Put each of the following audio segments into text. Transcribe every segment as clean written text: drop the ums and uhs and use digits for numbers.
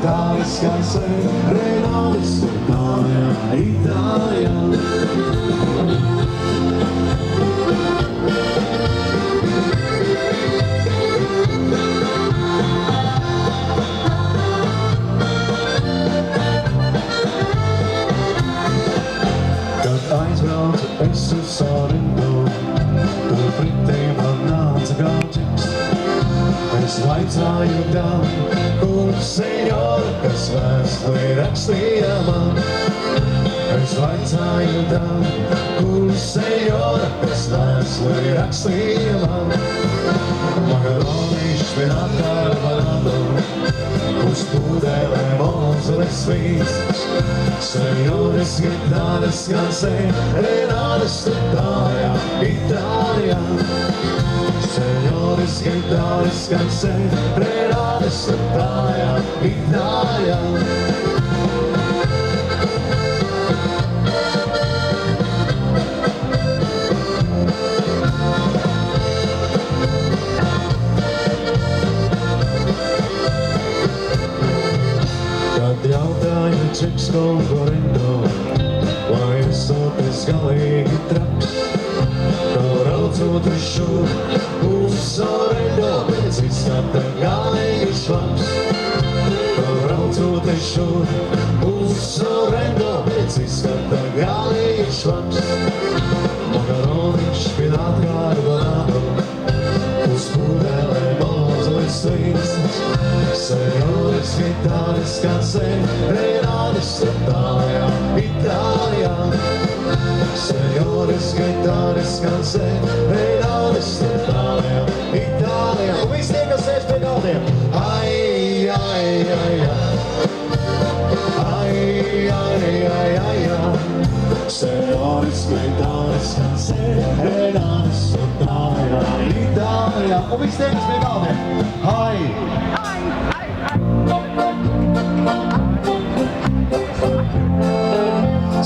gitāris skansē, Renālis Itālijā, Itālijā. Kad aizbraucu es uz Sorrento, tur pretī man nāca gaučiks. Es vaicāju tam, kur senjora, kas vēstuli rakstīja man. Es vaicāju tam, kur senjora, kas vēstuli rakstīja man. Makaronīši spinātā ar banānu, uz pūdēlēm ozoles svīsts. Senjoras gitāras skansē, Renālis Itālijā, Itālijā. Senjoras gitāras skansē, Renālis Itālijā, Itālijā. Kad jautāju čiks konkurento, vai esoties galīgi traks, ka braucot uz šur, uz Sorrento, pēc izskata galīgi švaks. Ka braucot uz šur, uz Sorrento, pēc izskata galīgi švaks. Makaroniņš spinātā ar banānu, uz pūdēlēm ozoles svīsts. Senjoras gitāras skansē, Renālis Itālijā, Itālijā. Senjoras gitāras skansē, Renālis Itālijā, Itālijā. Un visi tie, kas sēž pie galdiem. Ai, ai, ai, ai. Ai, ai, ai, ai, ai. Senjoras gitāras skansē, Renālis Itālijā, Itālijā. Un visi tie, kas pie galdiem. Ai!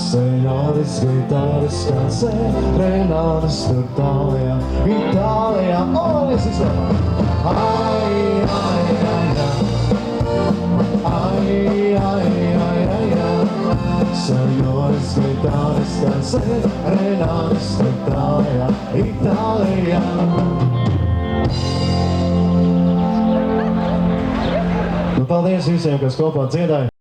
Senjoras gitāras skansē, Renālis Itālijā, Itālijā. O, es izdomāju! Ai, ai, ai, ai. Ai, ai, ai, ai, ai. Senjoras gitāras skansē, Renālis Itālijā, Itālijā. Paldies visiem, kas kopā dziedāja.